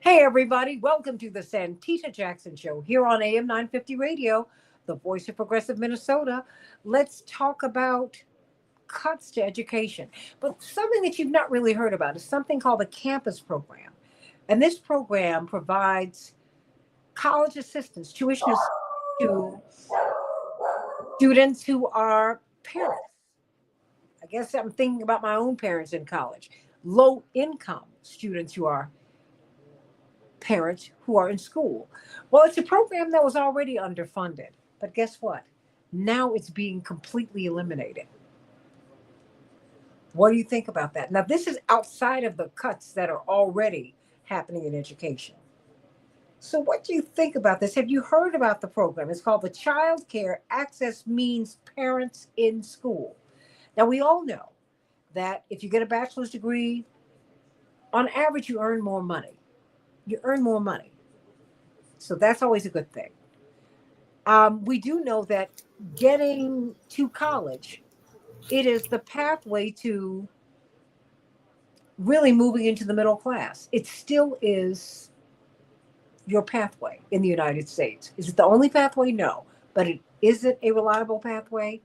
Hey, everybody. Welcome to the Santita Jackson Show here on AM 950 Radio, the voice of progressive Minnesota. Let's talk about cuts to education. But something that you've not really heard about is something called the Campus Program. And this program provides college assistance, tuition assistance to students who are parents. I guess I'm thinking about my own parents in college, low income students who are parents who are in school. Well, it's a program that was already underfunded, but guess what? Now it's being completely eliminated. What do you think about that? Now, this is outside of the cuts that are already happening in education. So, what do you think about this? Have you heard about the program? It's called the Child Care Access Means Parents in School. Now, we all know that if you get a bachelor's degree, on average, you earn more money. You earn more money. So that's always a good thing. We do know that getting to college, it is the pathway to really moving into the middle class. It still is your pathway in the United States. Is it the only pathway? No. But is it a reliable pathway?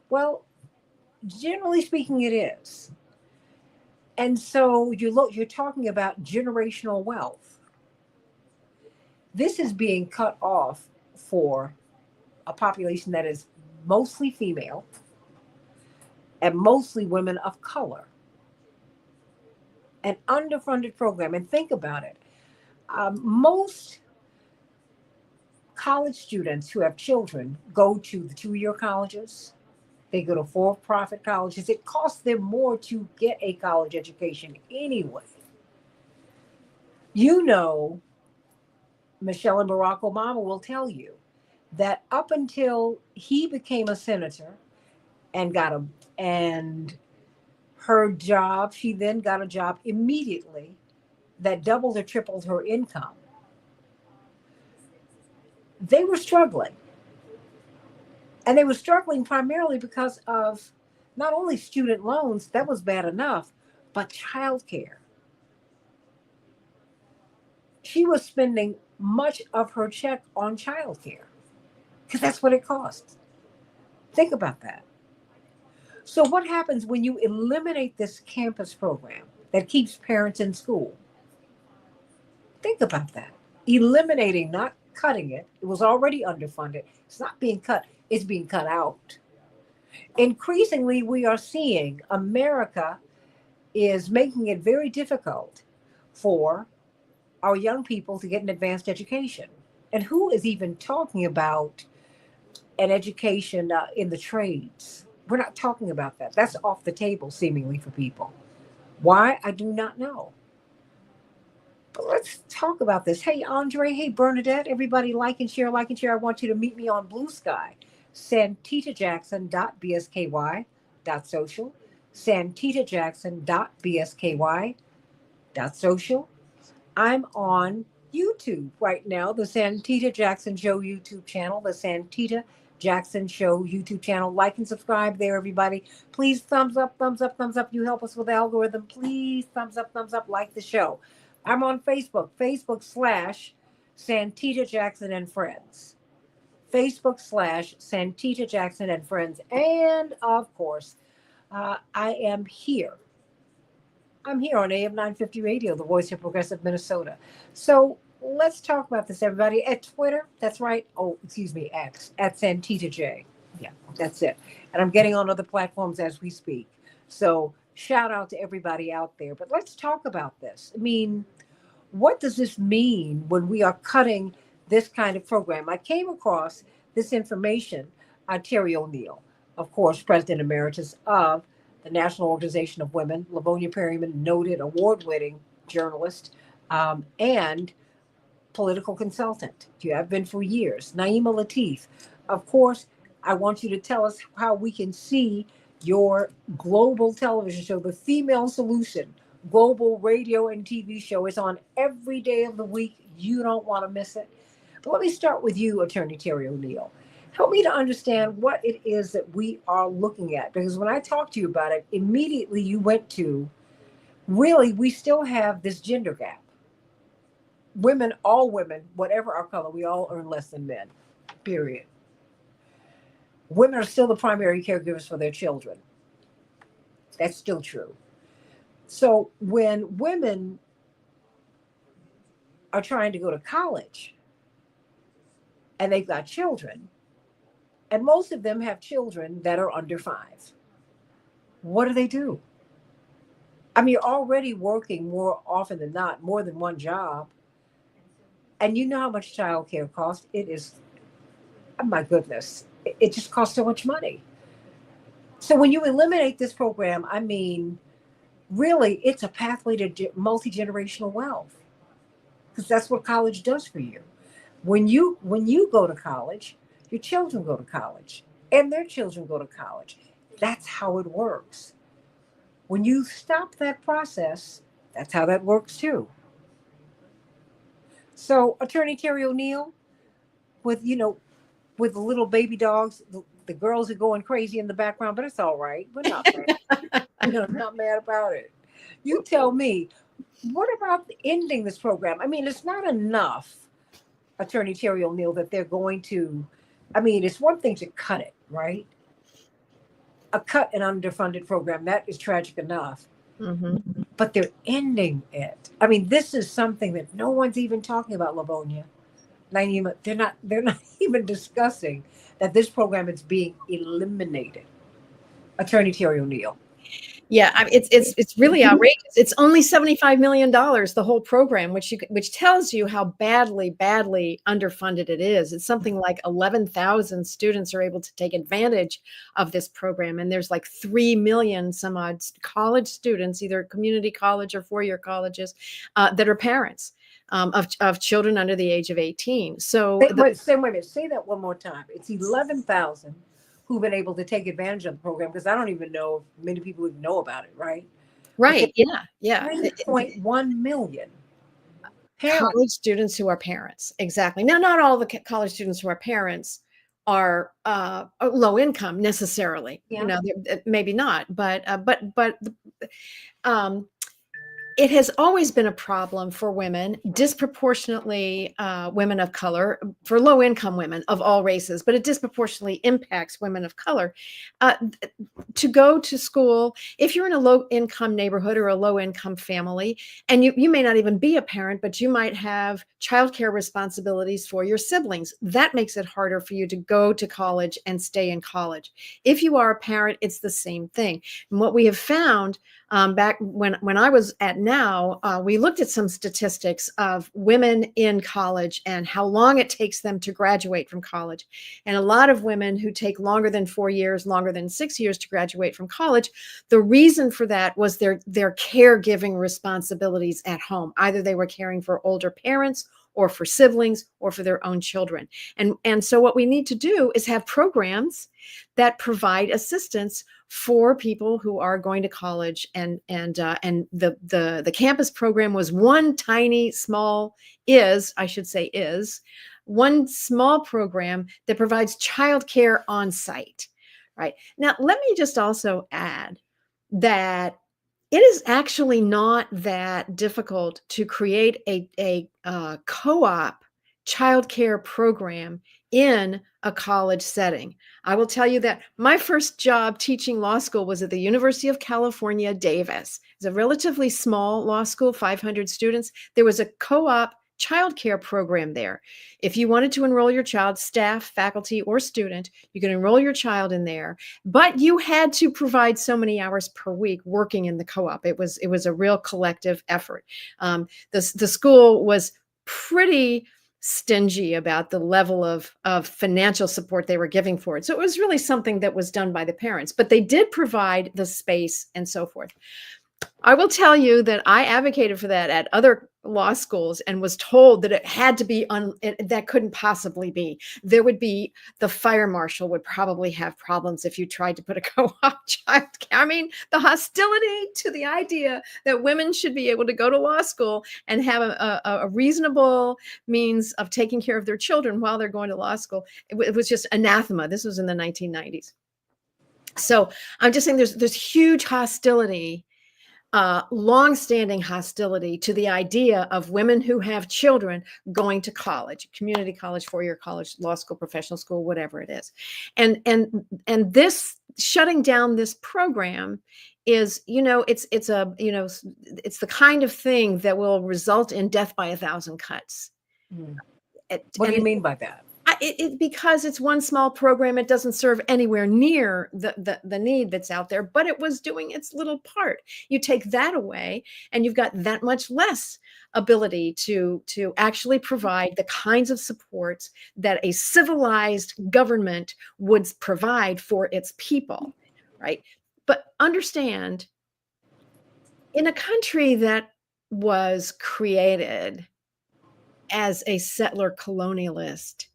Well, generally speaking, it is. And so you're talking about generational wealth. This is being cut off for a population that is mostly female and mostly women of color. An underfunded program. And think about it. Most college students who have children go to the 2-year colleges. They go to for-profit colleges. It costs them more to get a college education anyway. You know, Michelle and Barack Obama will tell you that up until he became a senator and and her job, she then got a job immediately that doubled or tripled her income. They were struggling. And they were struggling primarily because of not only student loans, that was bad enough, but childcare. She was spending much of her check on childcare because that's what it costs. Think about that. So, what happens when you eliminate this campus program that keeps parents in school? Think about that. Eliminating, not cutting it. It was already underfunded. It's not being cut, it's being cut out. Increasingly, we are seeing America is making it very difficult for our young people to get an advanced education. And who is even talking about an education in the trades? We're not talking about that. That's off the table, seemingly, for people. Why? I do not know. But let's talk about this. Hey, Andre. Hey, Bernadette. Everybody like and share, like and share. I want you to meet me on Blue Sky. santitajackson.bsky.social. santitajackson.bsky.social. I'm on YouTube right now, the Santita Jackson Show YouTube channel, the Santita Jackson Show YouTube channel. Like and subscribe there, everybody. Please thumbs up, thumbs up, thumbs up. You help us with the algorithm. Please thumbs up, like the show. I'm on Facebook Santita Jackson and Friends. Santita Jackson and Friends. And of course, I am here. I'm here on AM 950 Radio, the voice of progressive Minnesota. So let's talk about this, everybody. At Twitter, that's right. Oh, excuse me, X, at Santita J. Yeah, that's it. And I'm getting on other platforms as we speak. So shout out to everybody out there. But let's talk about this. I mean, what does this mean when we are cutting this kind of program? I came across this information on Terry O'Neill, of course, President Emeritus of the National Organization of Women, Livonia Perryman, noted award-winning journalist and political consultant. You have been for years. Naima Latif, of course, I want you to tell us how we can see your global television show, The Female Solution, global radio and TV show. It's on every day of the week. You don't want to miss it. But let me start with you, Attorney Terry O'Neill. Help me to understand what it is that we are looking at. Because when I talked to you about it, immediately you went to, really, we still have this gender gap. women, all women, whatever our color, we all earn less than men, period. Women are still the primary caregivers for their children. That's still true. So when women are trying to go to college and they've got children, and most of them have children that are under 5, what do? I mean, you're already working more often than not, more than one job. And you know how much childcare costs. It is, oh my goodness, it just costs so much money. So when you eliminate this program, I mean, really, it's a pathway to multi-generational wealth, because that's what college does for you. When you go to college, your children go to college, and their children go to college. That's how it works. When you stop that process, that's how that works too. So, Attorney Terry O'Neill, with with the little baby dogs, the girls are going crazy in the background, but it's all right. We're not mad. Not mad about it. You tell me, what about ending this program? I mean, it's not enough, Attorney Terry O'Neill, that they're going to. I mean, it's one thing to cut it, right? A cut an underfunded program, that is tragic enough. Mm-hmm. But they're ending it. I mean, this is something that no one's even talking about, Livonia. They're not even discussing that this program is being eliminated. Attorney Terry O'Neill. Yeah, I mean, it's really outrageous. It's only $75 million, the whole program, which tells you how badly underfunded it is. It's something like 11,000 students are able to take advantage of this program, and there's like 3 million some odd college students, either community college or four-year colleges, that are parents of children under the age of 18. So wait a minute. Say that one more time. It's 11,000 who've been able to take advantage of the program, because I don't even know if many people even know about it, right? right, yeah. 3.1 million parents. College students who are parents. Exactly. Now, not all the college students who are parents are low income necessarily. Yeah. Maybe not, but um, it has always been a problem for women, disproportionately women of color, for low-income women of all races, but it disproportionately impacts women of color to go to school. If you're in a low-income neighborhood or a low-income family, and you may not even be a parent, but you might have childcare responsibilities for your siblings, that makes it harder for you to go to college and stay in college. If you are a parent, it's the same thing. And what we have found back when I was at Now, we looked at some statistics of women in college and how long it takes them to graduate from college. And a lot of women who take longer than 4 years, longer than 6 years to graduate from college, the reason for that was their caregiving responsibilities at home. Either they were caring for older parents or for siblings or for their own children. And so what we need to do is have programs that provide assistance for people who are going to college, and the campus program was one tiny small is one small program that provides childcare on site. Right now, let me just also add that it is actually not that difficult to create a co-op childcare program in a college setting. I will tell you that my first job teaching law school was at the University of California, Davis. It's a relatively small law school, 500 students. There was a co-op childcare program there. If you wanted to enroll your child, staff, faculty, or student, you could enroll your child in there, but you had to provide so many hours per week working in the co-op. It was a real collective effort. The school was pretty stingy about the level of financial support they were giving for it. So it was really something that was done by the parents, but they did provide the space and so forth. I will tell you that I advocated for that at other law schools and was told that it had to be that couldn't possibly be. There would be, the fire marshal would probably have problems if you tried to put a co-op child care. I mean, the hostility to the idea that women should be able to go to law school and have a reasonable means of taking care of their children while they're going to law school, it was just anathema. This was in the 1990s. So I'm just saying there's huge hostility longstanding hostility to the idea of women who have children going to college, community college, four-year college, law school, professional school, whatever it is. And this shutting down this program is, it's the kind of thing that will result in death by 1,000 cuts. What do you mean by that? Because it's one small program, it doesn't serve anywhere near the need that's out there, but it was doing its little part. You take that away and you've got that much less ability to actually provide the kinds of supports that a civilized government would provide for its people, right? But understand, in a country that was created as a settler colonialist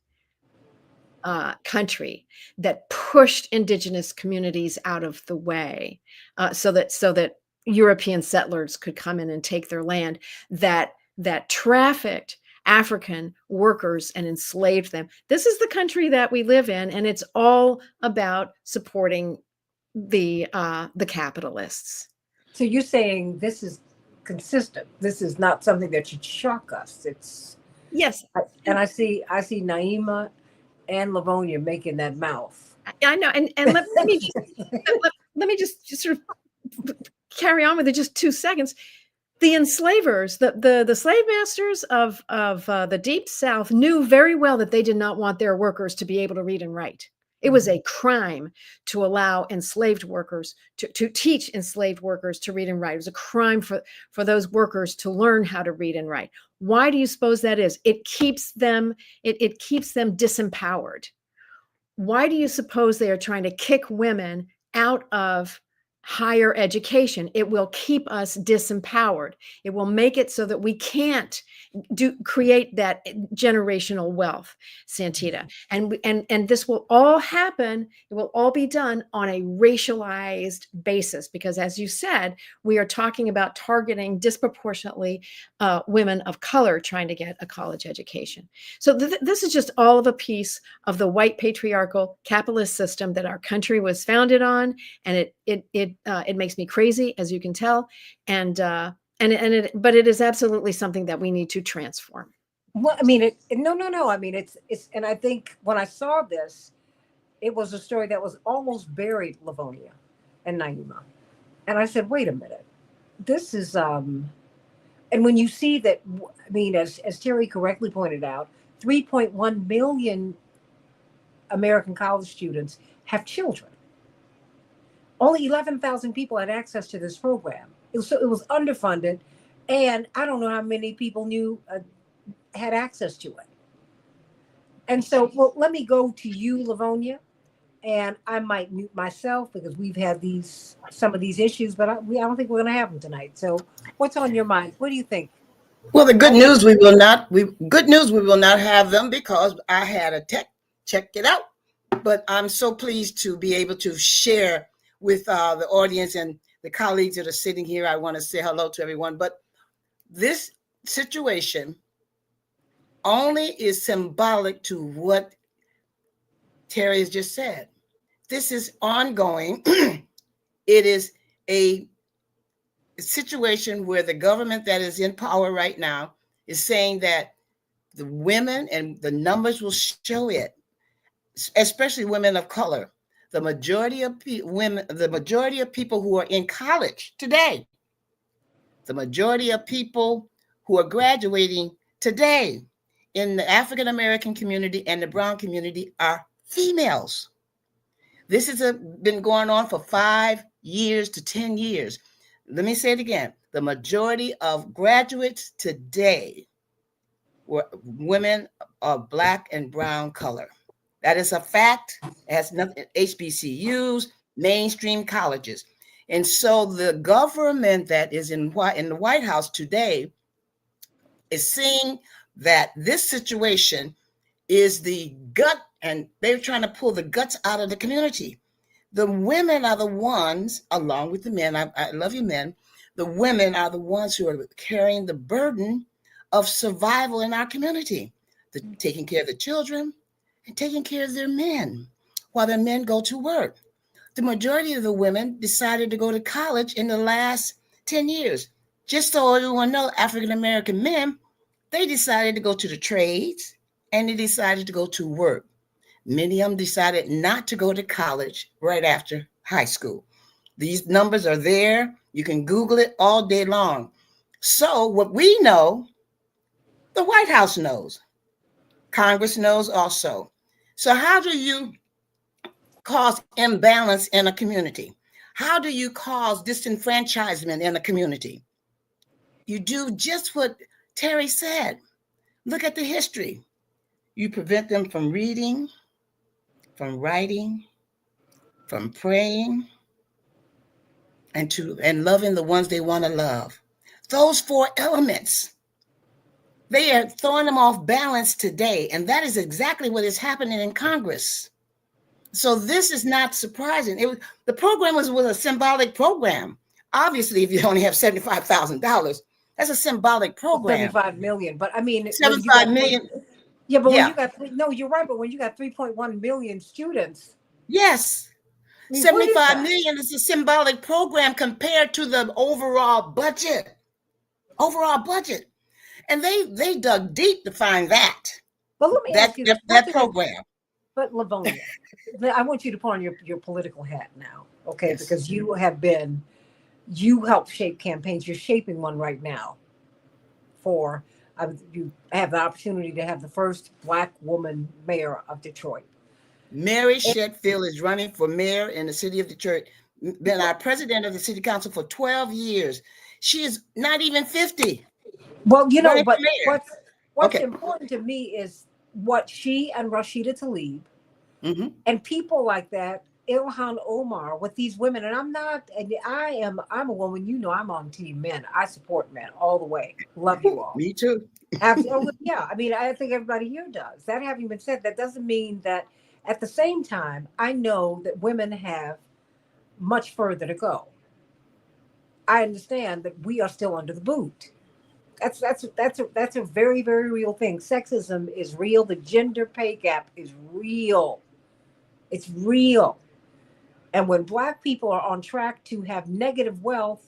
country that pushed indigenous communities out of the way, so that European settlers could come in and take their land, that trafficked African workers and enslaved them. This is the country that we live in, and it's all about supporting the capitalists. So you're saying this is consistent. This is not something that should shock us. It's yes, and I see Naima and Livonia making that mouth. I know, and let me just, let me just sort of carry on with it just 2 seconds. The enslavers, the slave masters of the Deep South knew very well that they did not want their workers to be able to read and write. It was a crime to allow enslaved workers to teach enslaved workers to read and write. It was a crime for those workers to learn how to read and write. Why do you suppose that is? It keeps them disempowered. Why do you suppose they are trying to kick women out of higher education? It will keep us disempowered. It will make it so that we can't create that generational wealth, Santita. And this will all happen. It will all be done on a racialized basis, because, as you said, we are talking about targeting disproportionately women of color trying to get a college education. So this is just all of a piece of the white patriarchal capitalist system that our country was founded on, and it makes me crazy, as you can tell, but it is absolutely something that we need to transform. Well, I mean, no. I mean, it's, and I think when I saw this, it was a story that was almost buried, Livonia and Naima, and I said, wait a minute, this is and when you see that, I mean, as Terry correctly pointed out, 3.1 million American college students have children. Only 11,000 people had access to this program. It was underfunded, and I don't know how many people had access to it. And so, well, let me go to you, Livonia, and I might mute myself because we've had some of these issues, but I don't think we're going to have them tonight. So, what's on your mind? What do you think? Well, the good news we will not have them, because I had a check it out. But I'm so pleased to be able to share with the audience and the colleagues that are sitting here. I want to say hello to everyone. But this situation only is symbolic to what Terry has just said. This is ongoing. It is a situation where the government that is in power right now is saying that the women, and the numbers will show it, especially women of color, the majority of people who are in college today, the majority of people who are graduating today in the African American community and the brown community are females. This has been going on for 5 years to 10 years. Let me say it again. The majority of graduates today were women of Black and brown color. That is a fact. It has nothing, HBCUs, mainstream colleges. And so the government that is in the White House today is seeing that this situation is the gut, and they're trying to pull the guts out of the community. The women are the ones, along with the men, I love you men, the women are the ones who are carrying the burden of survival in our community, taking care of the children and taking care of their men while their men go to work. The majority of the women decided to go to college in the last 10 years. Just so everyone knows, African American men, they decided to go to the trades and they decided to go to work. Many of them decided not to go to college right after high school. These numbers are there. You can Google it all day long. So what we know, the White House knows. Congress knows also. So how do you cause imbalance in a community? How do you cause disenfranchisement in a community? You do just what Terry said. Look at the history. You prevent them from reading, from writing, from praying, and loving the ones they want to love. Those four elements, they are throwing them off balance today. And that is exactly what is happening in Congress. So this is not surprising. The program was a symbolic program. Obviously, if you only have $75,000, that's a symbolic program. 75 million. But I mean, 75 million. Yeah, but when you got, no, you're right. But when you got 3.1 million students. Yes. I mean, 75 million is a symbolic program compared to the overall budget. And they dug deep to find that. But let me ask you that program. But Livonia, I want you to put on your political hat now, okay? Yes. Because you helped shape campaigns. You're shaping one right now. You have the opportunity to have the first Black woman mayor of Detroit. Mary Shetfield is running for mayor in the city of Detroit. Been our president of the city council for 12 years. She is not even 50. Well, but what's important to me is what she and Rashida Tlaib and people like that, Ilhan Omar, with these women. And I'm a woman, I'm on team men. I support men all the way. Love you all. Me too. Absolutely. Yeah. I mean, I think everybody here does. That having been said, that doesn't mean that at the same time, I know that women have much further to go. I understand that we are still under the boot. That's a very, very real thing. Sexism is real. The gender pay gap is real. It's real. And when Black people are on track to have negative wealth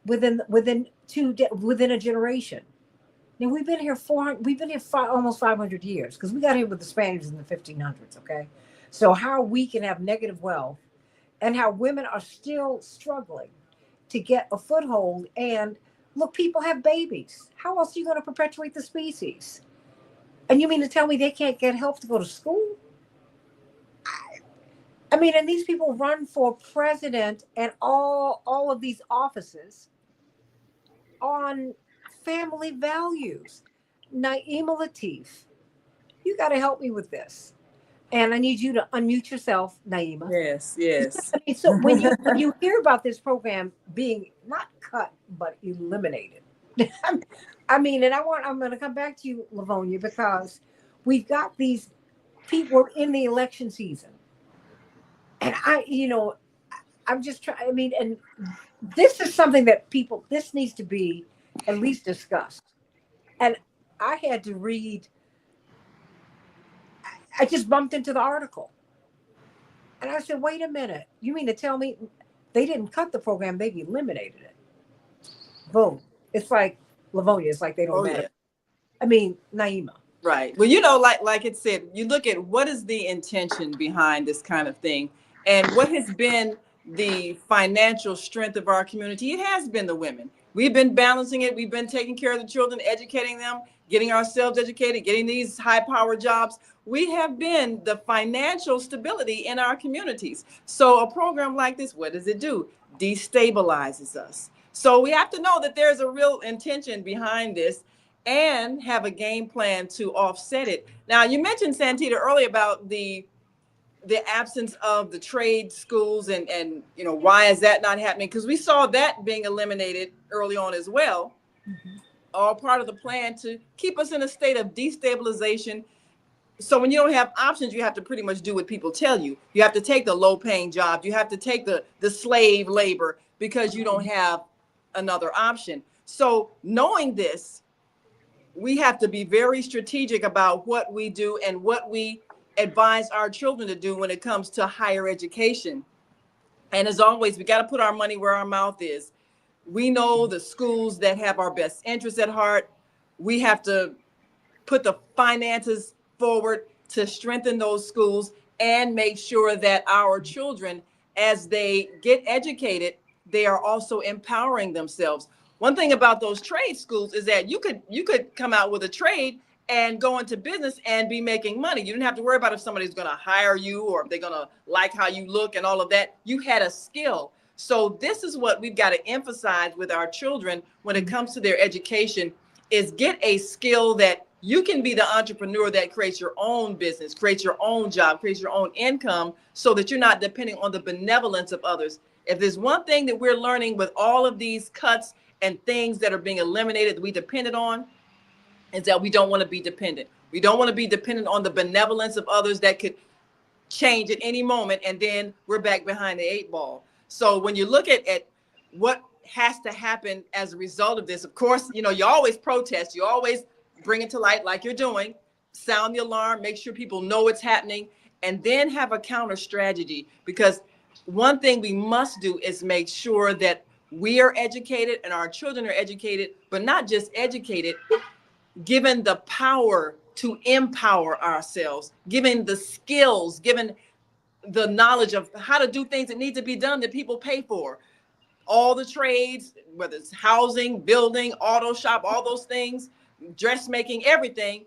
within a generation. Now we've been here almost 500 years because we got here with the Spaniards in the 1500s. Okay, so how we can have negative wealth and how women are still struggling to get a foothold. And look, people have babies. How else are you going to perpetuate the species? And you mean to tell me they can't get help to go to school? I mean, and these people run for president and all of these offices on family values. Naima Latif, you got to help me with this. And I need you to unmute yourself, Naima. Yes. So when you hear about this program being not cut, but eliminated, I mean, and I'm going to come back to you, Livonia, because we've got these people in the election season. And I'm just trying, I mean, and this is something that this needs to be at least discussed. And I had to read, I just bumped into the article. And I said, wait a minute, you mean to tell me they didn't cut the program, they've eliminated it? Boom. It's like, Livonia, it's like they don't matter. Yeah. I mean, Naima. Right. Well, like it said, you look at what is the intention behind this kind of thing and what has been the financial strength of our community. It has been the women. We've been balancing it. We've been taking care of the children, educating them, getting ourselves educated, getting these high-powered jobs. We have been the financial stability in our communities. So a program like this, what does it do? Destabilizes us. So we have to know that there's a real intention behind this and have a game plan to offset it. Now, you mentioned, Santita, earlier about the absence of the trade schools and why is that not happening? Because we saw that being eliminated early on as well. All part of the plan to keep us in a state of destabilization. So when you don't have options, you have to pretty much do what people tell you. You have to take the low-paying job. You have to take the slave labor because you don't have another option. So knowing this, we have to be very strategic about what we do and what we advise our children to do when it comes to higher education. And as always, we got to put our money where our mouth is. We know the schools that have our best interests at heart. We have to put the finances forward to strengthen those schools and make sure that our children, as they get educated, they are also empowering themselves. One thing about those trade schools is that you could come out with a trade and go into business and be making money. You didn't have to worry about if somebody's going to hire you or if they're going to like how you look and all of that. You had a skill. So this is what we've got to emphasize with our children when it comes to their education, is get a skill that you can be the entrepreneur that creates your own business, creates your own job, creates your own income, so that you're not depending on the benevolence of others. If there's one thing that we're learning with all of these cuts and things that are being eliminated that we depended on, is that we don't want to be dependent. We don't want to be dependent on the benevolence of others that could change at any moment, and then we're back behind the 8 ball. So when you look at what has to happen as a result of this, of course, you always protest, you always bring it to light like you're doing, sound the alarm, make sure people know it's happening, and then have a counter strategy. Because one thing we must do is make sure that we are educated and our children are educated, but not just educated, given the power to empower ourselves, given the skills, given the knowledge of how to do things that need to be done that people pay for. All the trades, whether it's housing, building, auto shop, all those things, dressmaking, everything.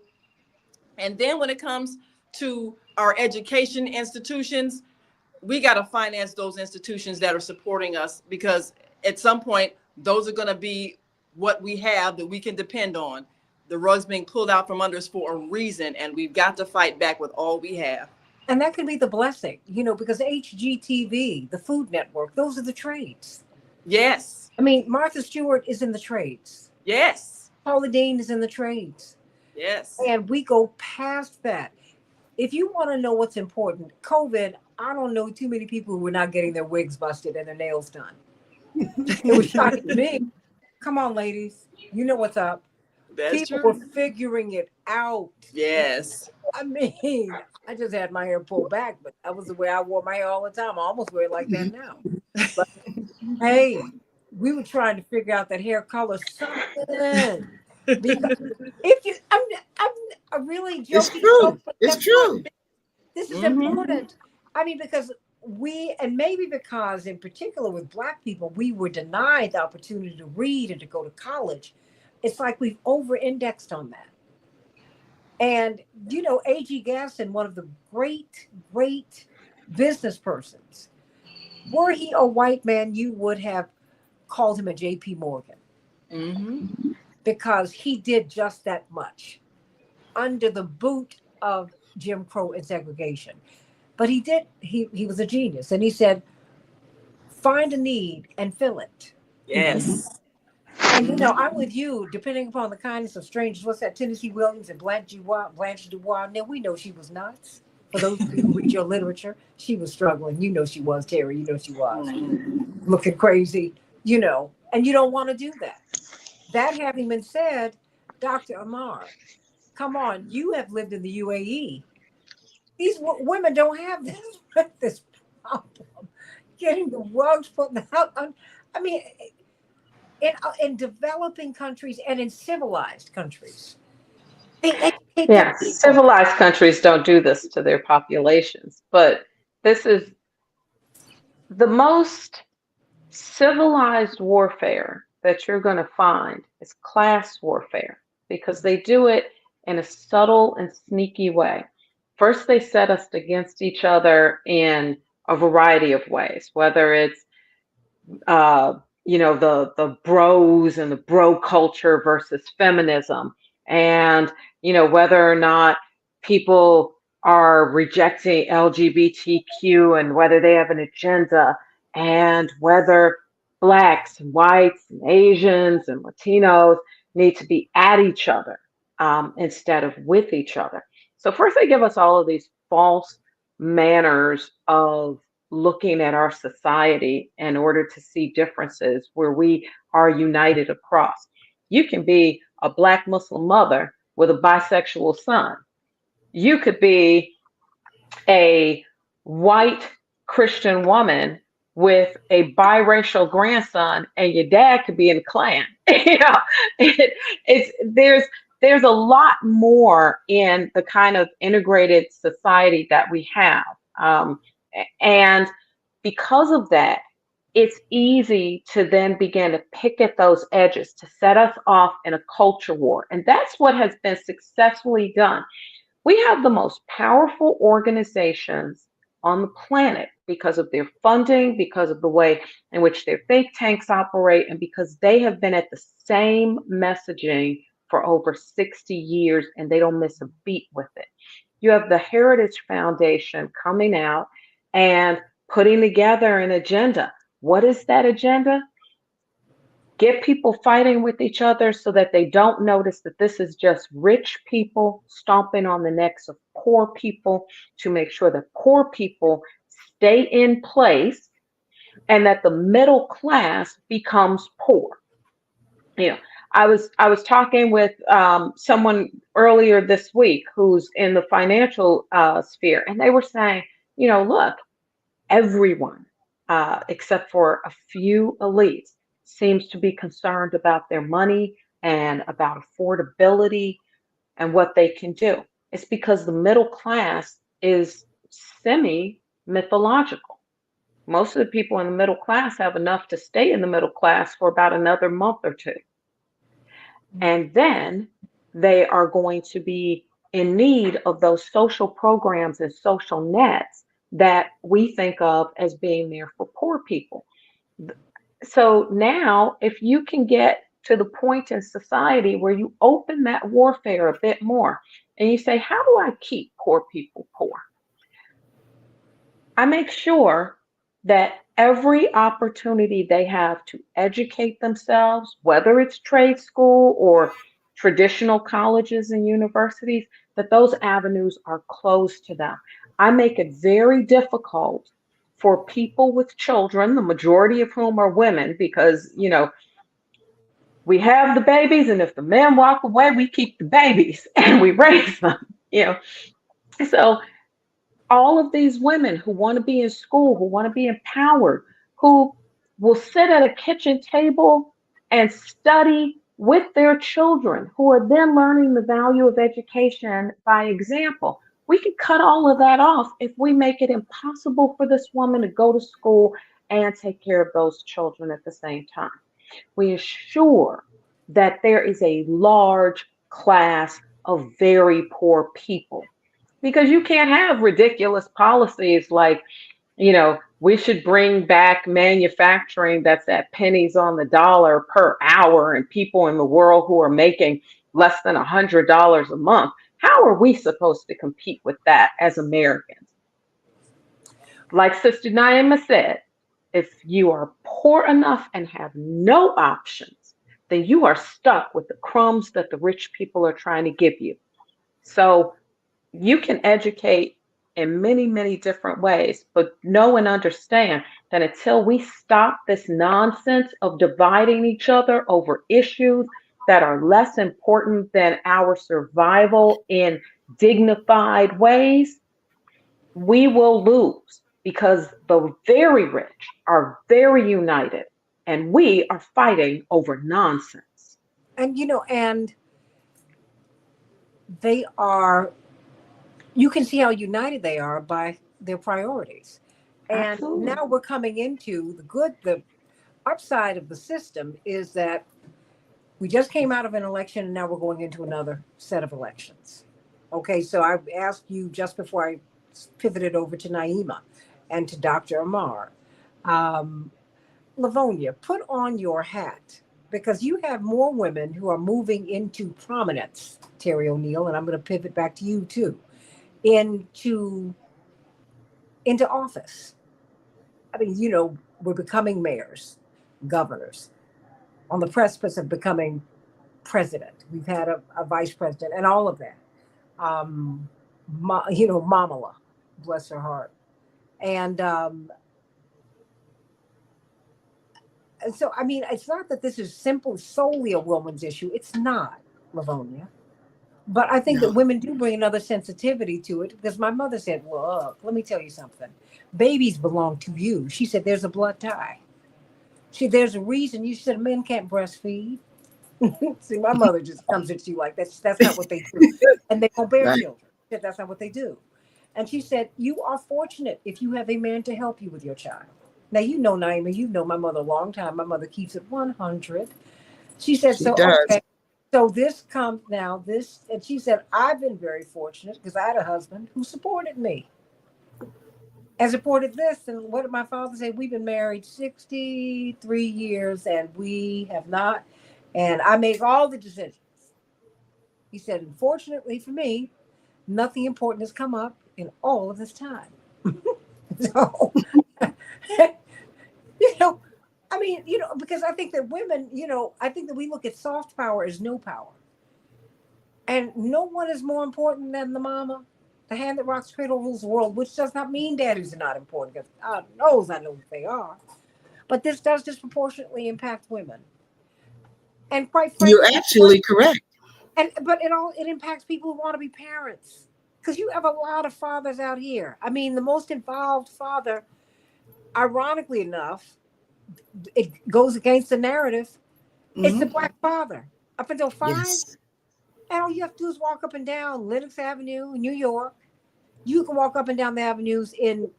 And then when it comes to our education institutions, we got to finance those institutions that are supporting us, because at some point, those are going to be what we have that we can depend on. The rug's being pulled out from under us for a reason, and we've got to fight back with all we have. And that can be the blessing, because HGTV, the Food Network, those are the trades. Yes. I mean, Martha Stewart is in the trades. Yes. Paula Deen is in the trades. Yes. And we go past that. If you want to know what's important, COVID, I don't know too many people who were not getting their wigs busted and their nails done. It was shocking to me. Come on, ladies. You know what's up. That's People true. were figuring it out. Yes. I mean, I just had my hair pulled back, but that was the way I wore my hair all the time. I almost wear it like that now. But hey, we were trying to figure out that hair color something. Because if you, I'm really joking. It's true. It's true. This is important. I mean, because and maybe because in particular with Black people, we were denied the opportunity to read and to go to college. It's like we've over-indexed on that. And, A.G. Gasson, one of the great business persons, were he a white man, you would have called him a J.P. Morgan. Mm-hmm. Because he did just that much under the boot of Jim Crow and segregation. But he was a genius. And he said, find a need and fill it. Yes. And I'm with you, depending upon the kindness of strangers. What's that? Tennessee Williams and Blanche Dubois. Now, we know she was nuts. For those people who read your literature, she was struggling. She was, Terry. She was. Looking crazy, and you don't want to do that. That having been said, Dr. Amar, come on, you have lived in the UAE. These women don't have this problem. Getting the rugs put out. I mean, in developing countries and in civilized countries. Civilized countries don't do this to their populations, but this is the most civilized warfare that you're going to find is class warfare, because they do it in a subtle and sneaky way. First, they set us against each other in a variety of ways, whether it's the bros and the bro culture versus feminism, and whether or not people are rejecting LGBTQ and whether they have an agenda, and whether Blacks and whites and Asians and Latinos need to be at each other instead of with each other. So first they give us all of these false manners of looking at our society in order to see differences where we are united across. You can be a Black Muslim mother with a bisexual son. You could be a white Christian woman with a biracial grandson and your dad could be in the Klan. It's there's a lot more in the kind of integrated society that we have. Um, and because of that, it's easy to then begin to pick at those edges to set us off in a culture war. And that's what has been successfully done. We have the most powerful organizations on the planet because of their funding, because of the way in which their think tanks operate, and because they have been at the same messaging for over 60 years and they don't miss a beat with it. You have the Heritage Foundation coming out and putting together an agenda. What is that agenda? Get people fighting with each other so that they don't notice that this is just rich people stomping on the necks of poor people to make sure that poor people stay in place and that the middle class becomes poor. You know, I was talking with someone earlier this week who's in the financial sphere, and they were saying, look, everyone, except for a few elites, seems to be concerned about their money and about affordability and what they can do. It's because the middle class is semi mythological. Most of the people in the middle class have enough to stay in the middle class for about another month or two. And then they are going to be in need of those social programs and social nets that we think of as being there for poor people. So now, if you can get to the point in society where you open that warfare a bit more and you say, how do I keep poor people poor? I make sure that every opportunity they have to educate themselves, whether it's trade school or traditional colleges and universities, that those avenues are closed to them. I make it very difficult for people with children, the majority of whom are women, because, we have the babies, and if the men walk away, we keep the babies and we raise them, you know. So all of these women who want to be in school, who want to be empowered, who will sit at a kitchen table and study with their children, who are then learning the value of education by example. We can cut all of that off if we make it impossible for this woman to go to school and take care of those children at the same time. We ensure that there is a large class of very poor people, because you can't have ridiculous policies like, we should bring back manufacturing that's at pennies on the dollar per hour, and people in the world who are making less than $100 a month. How are we supposed to compete with that as Americans? Like Sister Naima said, if you are poor enough and have no options, then you are stuck with the crumbs that the rich people are trying to give you. So you can educate in many, many different ways, but know and understand that until we stop this nonsense of dividing each other over issues that are less important than our survival in dignified ways, we will lose, because the very rich are very united and we are fighting over nonsense. And they are, you can see how united they are by their priorities. And Absolutely. now we're coming into the upside of the system is that we just came out of an election and now we're going into another set of elections. Okay, so I asked you just before I pivoted over to Naima and to Dr. Amar. Livonia, put on your hat, because you have more women who are moving into prominence, Terry O'Neill, and I'm going to pivot back to you too, into office. I mean, we're becoming mayors, governors, on the precipice of becoming president. We've had a vice president and all of that. Mamala, bless her heart. And so, I mean, it's not that this is solely a woman's issue. It's not, Livonia. But I think that No. women do bring another sensitivity to it, because my mother said, look, let me tell you something. Babies belong to you. She said, there's a blood tie. There's a reason. You said men can't breastfeed. See, my mother just comes at you like that's not what they do. And they don't bear Right. children. She said, that's not what they do. And she said, you are fortunate if you have a man to help you with your child. Now, you know, Naima, you know my mother a long time. My mother keeps it 100. She said, She so, does. okay. So this comes now, and she said, I've been very fortunate because I had a husband who supported me and supported this. And what did my father say? We've been married 63 years and we have not. And I make all the decisions. He said, unfortunately for me, nothing important has come up in all of this time. So, you know, I mean, because I think that women, I think that we look at soft power as no power. And no one is more important than the mama. The hand that rocks cradle rules the world, which does not mean daddies are not important, because God knows I know that they are. But this does disproportionately impact women. And quite You're frankly, absolutely correct. but it impacts people who want to be parents. Because you have a lot of fathers out here. I mean, the most involved father, ironically enough, it goes against the narrative. It's the Hmm. black father. Up until 5, Yes. and all you have to do is walk up and down Lenox Avenue in New York. You can walk up and down the avenues in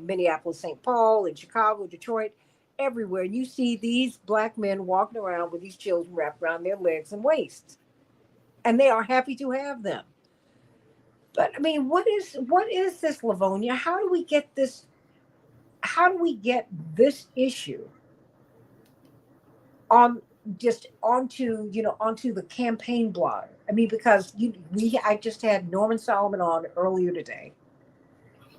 Minneapolis, St. Paul, in Chicago, Detroit, everywhere. And you see these black men walking around with these children wrapped around their legs and waists. And they are happy to have them. But I mean, what is this, Livonia? How do we get this issue on just onto the campaign blotter? I mean, because I just had Norman Solomon on earlier today,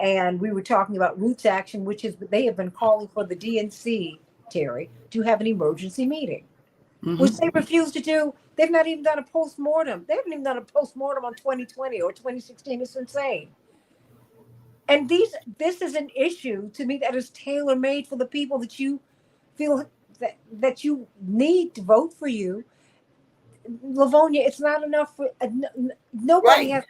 and we were talking about Roots Action, which is they have been calling for the DNC, Terry, to have an emergency meeting, which Hmm. they refuse to do. They've not even done a postmortem. They haven't even done a postmortem on 2020 or 2016. It's insane. And this is an issue to me that is tailor made for the people that you feel that you need to vote for you. Livonia, it's not enough for nobody Right.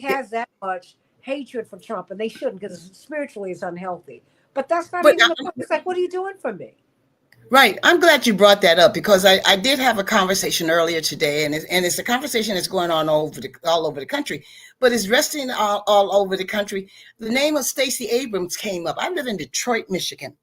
has that much hatred for Trump, and they shouldn't, because spiritually it's unhealthy. But that's not But even the point. It's like, what are you doing for me? right. I'm glad you brought that up because I did have a conversation earlier today, and it's a conversation that's going on all over the country, but it's resting all over the country. The name of Stacey Abrams came up. I live in Detroit, Michigan.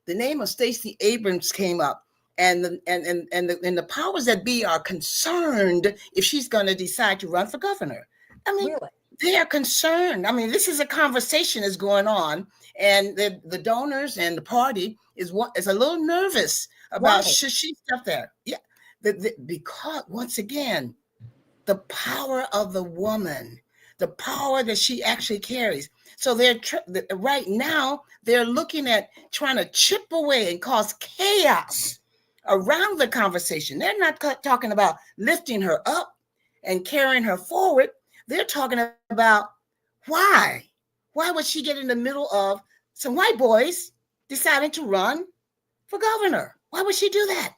The name of Stacey Abrams came up, and the powers that be are concerned if she's going to decide to run for governor. I mean, Really? they are concerned. I mean, this is a conversation that's going on, and the donors and the party is a little nervous about Why? should she step there. Yeah, because once again, the power of the woman, the power that she actually carries. So right now they're looking at trying to chip away and cause chaos around the conversation. They're not talking about lifting her up and carrying her forward. They're talking about why. Why would she get in the middle of some white boys deciding to run for governor? Why would she do that?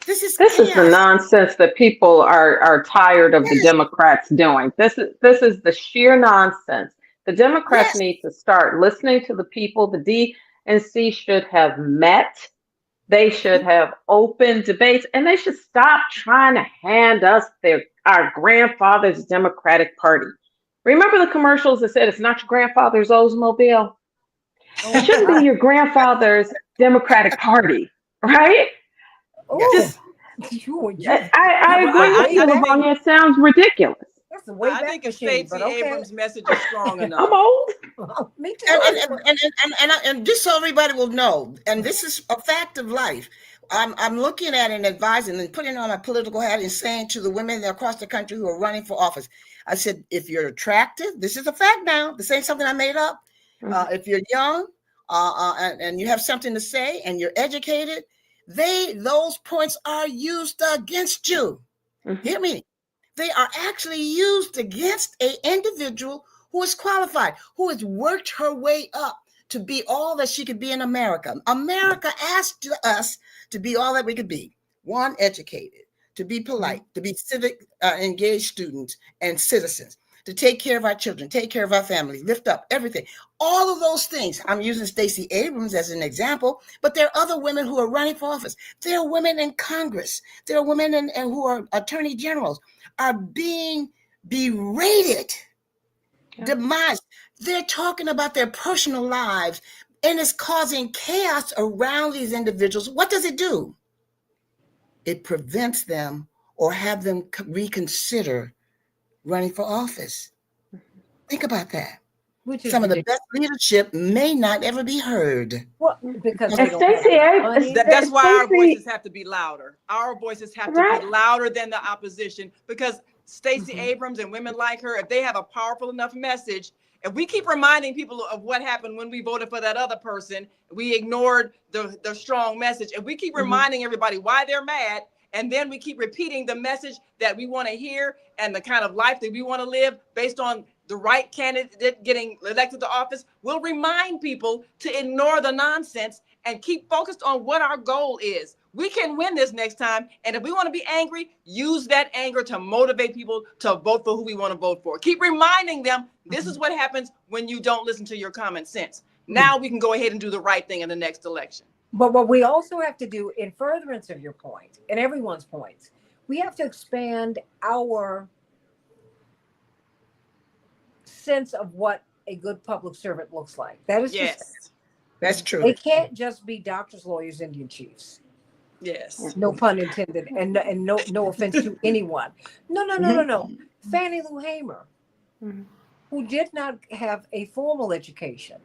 This is This is the chaos. nonsense that people are tired of the Yes, Democrats doing. This is the sheer nonsense. The Democrats yes. need to start listening to the people. The DNC should have met. They should have open debates, and they should stop trying to hand us our grandfather's Democratic Party. Remember the commercials that said it's not your grandfather's Oldsmobile? It Oh shouldn't be God. your grandfather's Democratic Party, right? Oh, Just you. I You Well, go agree with way you, I back. think Livonia. It sounds ridiculous. That's a way I back think a machine. But Stacey okay. Abrams message is strong I'm enough. old. Me and too. and, and, and just so everybody will know, and this is a fact of life. I'm looking at and advising and putting on my political hat and saying to the women across the country who are running for office, I said, if you're attractive, this is a fact now. This ain't something I made up. Mhm. If you're young and you have something to say and you're educated, those points are used against you. Mhm. Hear me. They are actually used against an individual who is qualified, who has worked her way up to be all that she could be in America. America asked us to be all that we could be. One, educated. to be polite, to be civic engaged students and citizens, to take care of our children, take care of our families, lift up everything. All of those things. I'm using Stacey Abrams as an example, but there are other women who are running for office. There are women in Congress. There are women who are attorney generals are being berated, demised. They're talking about their personal lives, and it's causing chaos around these individuals. What does it do? It prevents them or have them reconsider running for office. Think about that. Which is Some of the ridiculous. best leadership may not ever be heard. Well, because And they don't have Stacey, the money. That's why our Stacey- voices have to be louder. Our voices have to Right. be louder than the opposition, because Stacey Mhm. Abrams and women like her, if they have a powerful enough message, if we keep reminding people of what happened when we voted for that other person, we ignored the strong message. If we keep reminding everybody why they're mad, and then we keep repeating the message that we want to hear and the kind of life that we want to live based on the right candidate getting elected to office, we'll remind people to ignore the nonsense and keep focused on what our goal is. We can win this next time. And if we want to be angry, use that anger to motivate people to vote for who we want to vote for. Keep reminding them this is what happens when you don't listen to your common sense. Now we can go ahead and do the right thing in the next election. But what we also have to do, in furtherance of your point and everyone's points, we have to expand our sense of what a good public servant looks like. That is Yes. just, That's true. they can't just be doctors, lawyers, Indian chiefs. Yes. No pun intended, and no offense to anyone. No. Fannie Lou Hamer, who did not have a formal education,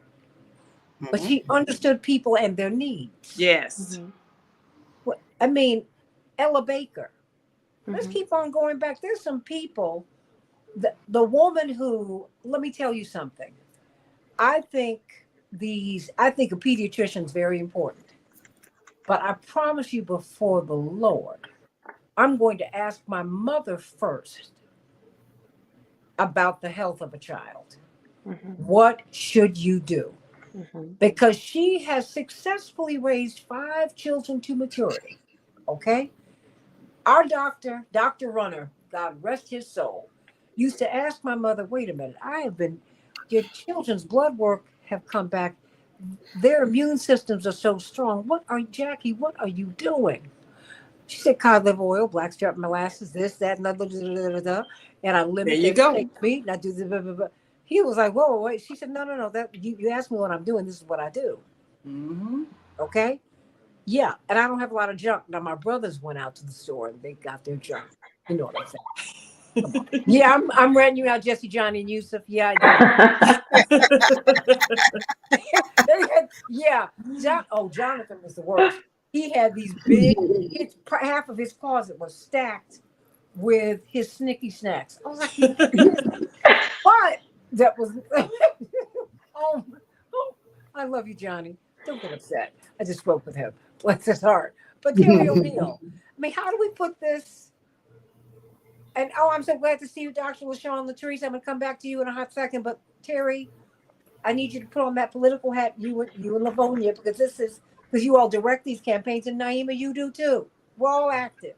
but she understood people and their needs. Yes. I mean, Ella Baker. Let's keep on going back. There's some people, the woman who, let me tell you something. I think a pediatrician is very important. But I promise you before the Lord, I'm going to ask my mother first about the health of a child. What should you do? Because she has successfully raised 5 children to maturity. Okay? Our doctor, Dr. Runner, God rest his soul, used to ask my mother, wait a minute, your children's blood work have come back. Their immune systems are so strong. Jackie, what are you doing? She said, cod liver oil, blackstrap molasses, this, that, and other, and I limit There you their go. steak meat, and I do the. He was like, whoa, wait. She said, no. That you asked me what I'm doing. This is what I do. Okay. Yeah, and I don't have a lot of junk. Now my brothers went out to the store and they got their junk. You know what I'm saying? Yeah, I'm renting you out, Jesse, Johnny, and Yusuf. Yeah, I did. Jonathan was the worst. He had these big. Half of his closet was stacked with his Snicky snacks. I was like, but that was. oh, I love you, Johnny. Don't get upset. I just spoke with him. Bless his heart. But Terry O'Neill, I mean, how do we put this? And I'm so glad to see you, Dr. LaShawn Latrice. I'm going to come back to you in a hot second. But Terry, I need you to put on that political hat, you and Livonia, because you all direct these campaigns, and Naima, you do too. We're all active.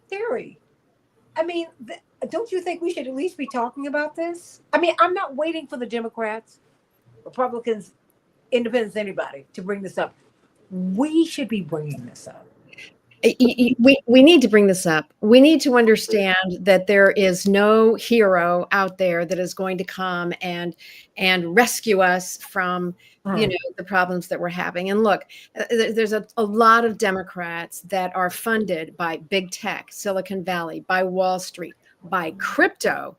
Terry, I mean, don't you think we should at least be talking about this? I mean, I'm not waiting for the Democrats, Republicans, Independents, anybody to bring this up. We should be bringing this up. We need to bring this up. We need to understand that there is no hero out there that is going to come and rescue us from the problems that we're having. And look, there's a lot of Democrats that are funded by big tech, Silicon Valley, by Wall Street, by crypto.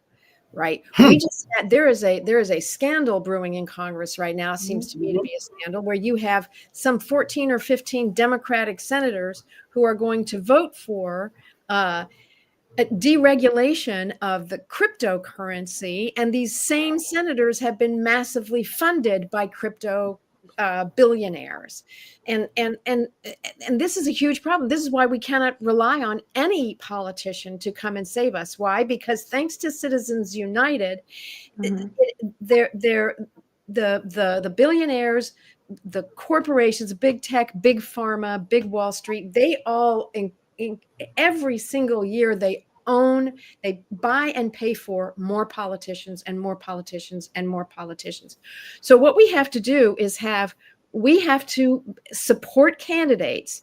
Right. We just had, there is a scandal brewing in Congress right now. It seems to me to be a scandal where you have some 14 or 15 Democratic senators who are going to vote for a deregulation of the cryptocurrency. And these same senators have been massively funded by crypto billionaires. And this is a huge problem. This is why we cannot rely on any politician to come and save us. Why? Because thanks to Citizens United, the billionaires, the corporations, big tech, big pharma, big Wall Street, they all every single year they buy and pay for more politicians and more politicians and more politicians. So what we have to do is we have to support candidates,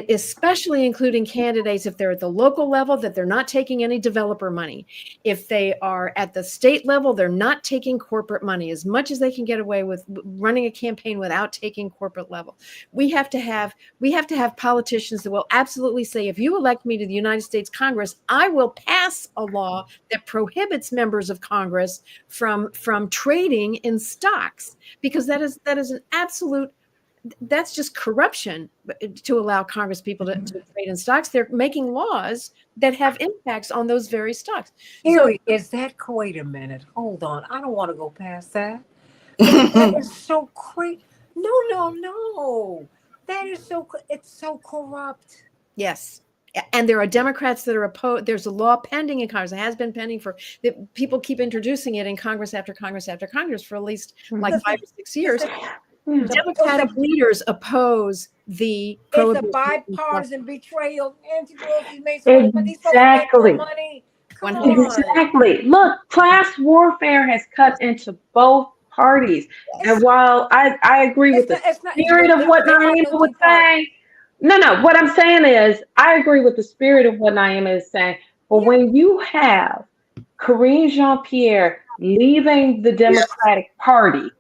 especially including candidates if they're at the local level, that they're not taking any developer money. If they are at the state level, they're not taking corporate money, as much as they can get away with running a campaign without taking corporate level. We have to have politicians that will absolutely say, if you elect me to the United States Congress, I will pass a law that prohibits members of Congress from trading in stocks, because that is an absolute, that's just corruption to allow Congress people to trade in stocks. They're making laws that have impacts on those very stocks. Harry, is that, wait a minute, hold on. I don't want to go past that. That is so crazy. No. That is it's so corrupt. Yes. And there are Democrats that are opposed. There's a law pending in Congress. It has been pending people keep introducing it in Congress after Congress after Congress for at least like 5 or 6 years. Democratic leaders oppose the prohibition. It's a bipartisan betrayal. Nancy Pelosi made exactly. Money. Exactly. Look, class warfare has cut into both parties. And while I agree with the spirit of what Naima was saying, no, what I'm saying is I agree with the spirit of what Naima is saying. But when you have Karine Jean-Pierre leaving the Democratic Party,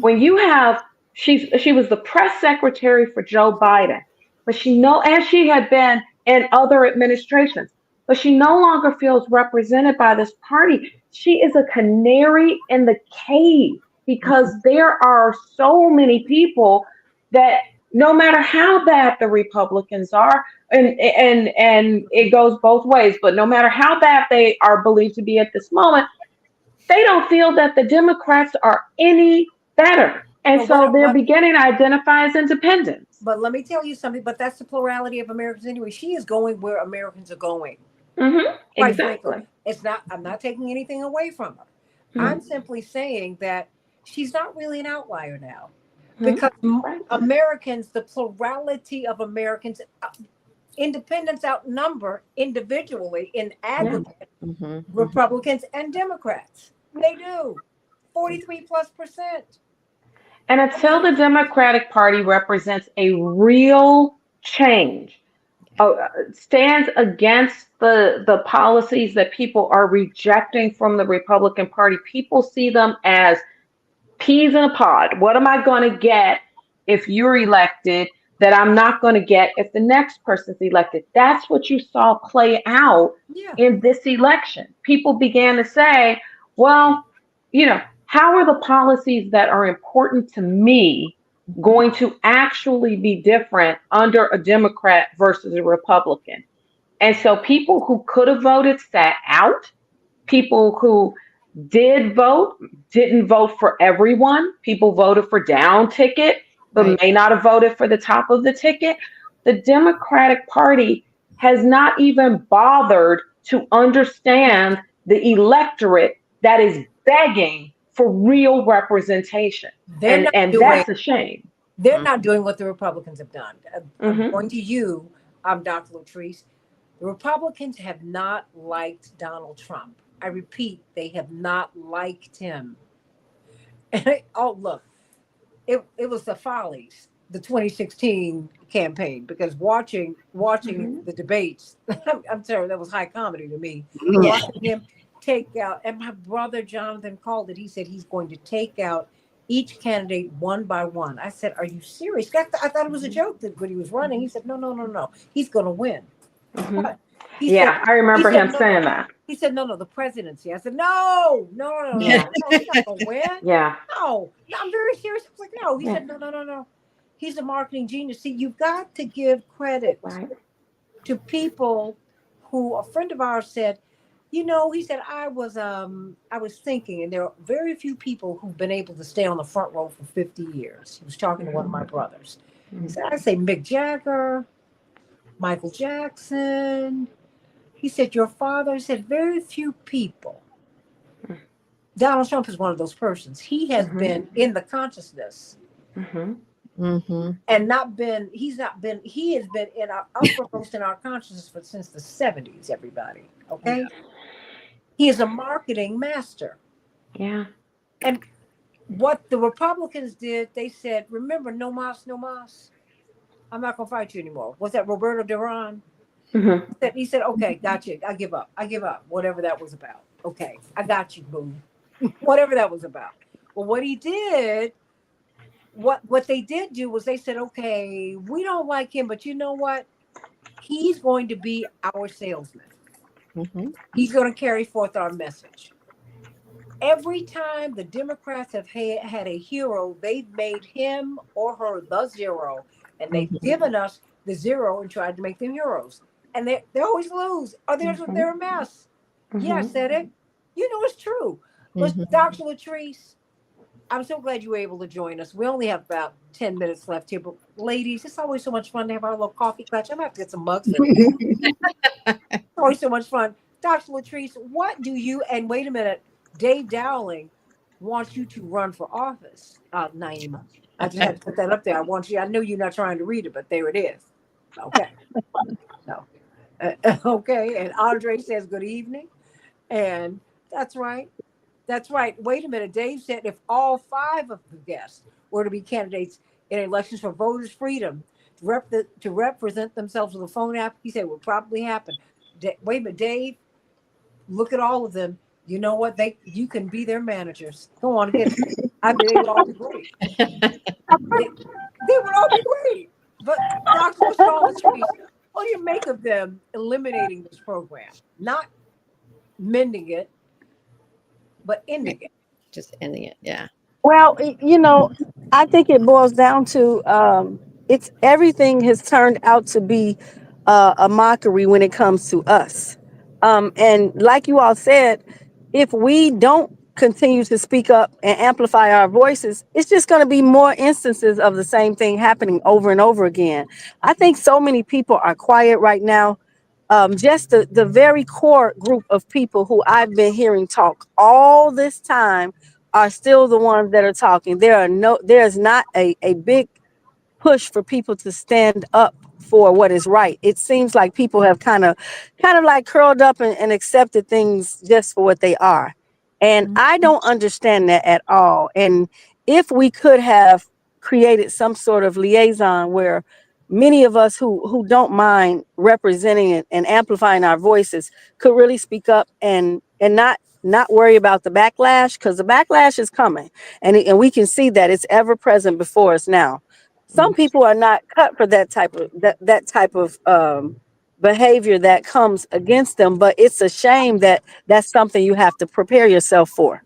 when you have, she was the press secretary for Joe Biden, but and she had been in other administrations, but she no longer feels represented by this party. She is a canary in the cave, because there are so many people that no matter how bad the Republicans are, and it goes both ways, but no matter how bad they are believed to be at this moment, they don't feel that the Democrats are any better. And so they're beginning to identify as independents. But let me tell you something, but that's the plurality of Americans anyway. She is going where Americans are going. Exactly. I'm not taking anything away from her. I'm simply saying that she's not really an outlier now. Because Americans, the plurality of Americans, independents outnumber individually in aggregate Republicans and Democrats. They do. 43+%. And until the Democratic Party represents a real change, stands against the policies that people are rejecting from the Republican Party, people see them as peas in a pod. What am I going to get if you're elected that I'm not going to get if the next person's elected? That's what you saw play out in this election. People began to say, well, how are the policies that are important to me going to actually be different under a Democrat versus a Republican? And so people who could have voted sat out. People who did vote didn't vote for everyone. People voted for down ticket, but may not have voted for the top of the ticket. The Democratic Party has not even bothered to understand the electorate that is begging for real representation. And that's a shame. They're not doing what the Republicans have done. I'm going to you, Dr. Latrice. The Republicans have not liked Donald Trump. I repeat, they have not liked him. Look, it was the follies, the 2016 campaign, because watching the debates, I'm sorry, that was high comedy to me. Watching him take out, and my brother Jonathan called it. He said he's going to take out each candidate one by one. I said, "Are you serious?" I thought it was a joke that when he was running. He said, "No, he's going to win." Said, I remember him saying that. He said, "No, the presidency." I said, "No, he's not going to win." No, I'm very serious. I was like, "No." He said, "No. He's a marketing genius." See, you've got to give credit to people who, a friend of ours said, he said, I was thinking, and there are very few people who've been able to stay on the front row for 50 years. He was talking to one of my brothers. He said, I say Mick Jagger, Michael Jackson. He said, your father said very few people. Donald Trump is one of those persons. He has been in the consciousness and he has been in our uppermost in our consciousness since the 70s, everybody. Okay. Yeah. He is a marketing master. Yeah. And what the Republicans did, they said, remember, no mas, no mas. I'm not going to fight you anymore. Was that Roberto Duran? Mhm. He said, okay, gotcha. I give up. I give up. Whatever that was about. Okay, I got you, boo. Whatever that was about. Well, what he did, what they did do was they said, okay, we don't like him, but you know what? He's going to be our salesman. He's going to carry forth our message. Every time the Democrats have had a hero, they've made him or her the zero, and they've given us the zero and tried to make them heroes. And they always lose. Or they're a mess. Yeah, I said it. You know it's true. Dr. Latrice, I'm so glad you were able to join us. We only have about 10 minutes left here, but ladies, it's always so much fun to have our little coffee clutch. I'm going to have to get some mugs. It's always so much fun. Dr. Latrice, what do you, and wait a minute, Dave Dowling wants you to run for office. Naima, I just had to put that up there. I know you're not trying to read it, but there it is. Okay. No. Okay. And Andre says good evening. And that's right. That's right. Wait a minute. Dave said if all 5 of the guests were to be candidates in elections for voters' freedom to represent themselves with a phone app, he said it would probably happen. Wait a minute, Dave, look at all of them. You know what? You can be their managers. Go on, hit it. I mean, they would all be great. They would all be great. But Dr. Latrice, what do you make of them eliminating this program? Not mending it, but ending it. Just ending it. Yeah. Well, I think it boils down to it's everything has turned out to be a mockery when it comes to us. And like you all said, if we don't continue to speak up and amplify our voices, it's just going to be more instances of the same thing happening over and over again. I think so many people are quiet right now. Just the very core group of people who I've been hearing talk all this time are still the ones that are talking. There's not a big push for people to stand up for what is right. It seems like people have kind of like curled up and accepted things just for what they are. And I don't understand that at all. And if we could have created some sort of liaison where many of us who don't mind representing it and amplifying our voices could really speak up and not worry about the backlash, because the backlash is coming, and we can see that it's ever present before us now. Some people are not cut for that type of behavior that comes against them, but it's a shame that that's something you have to prepare yourself for.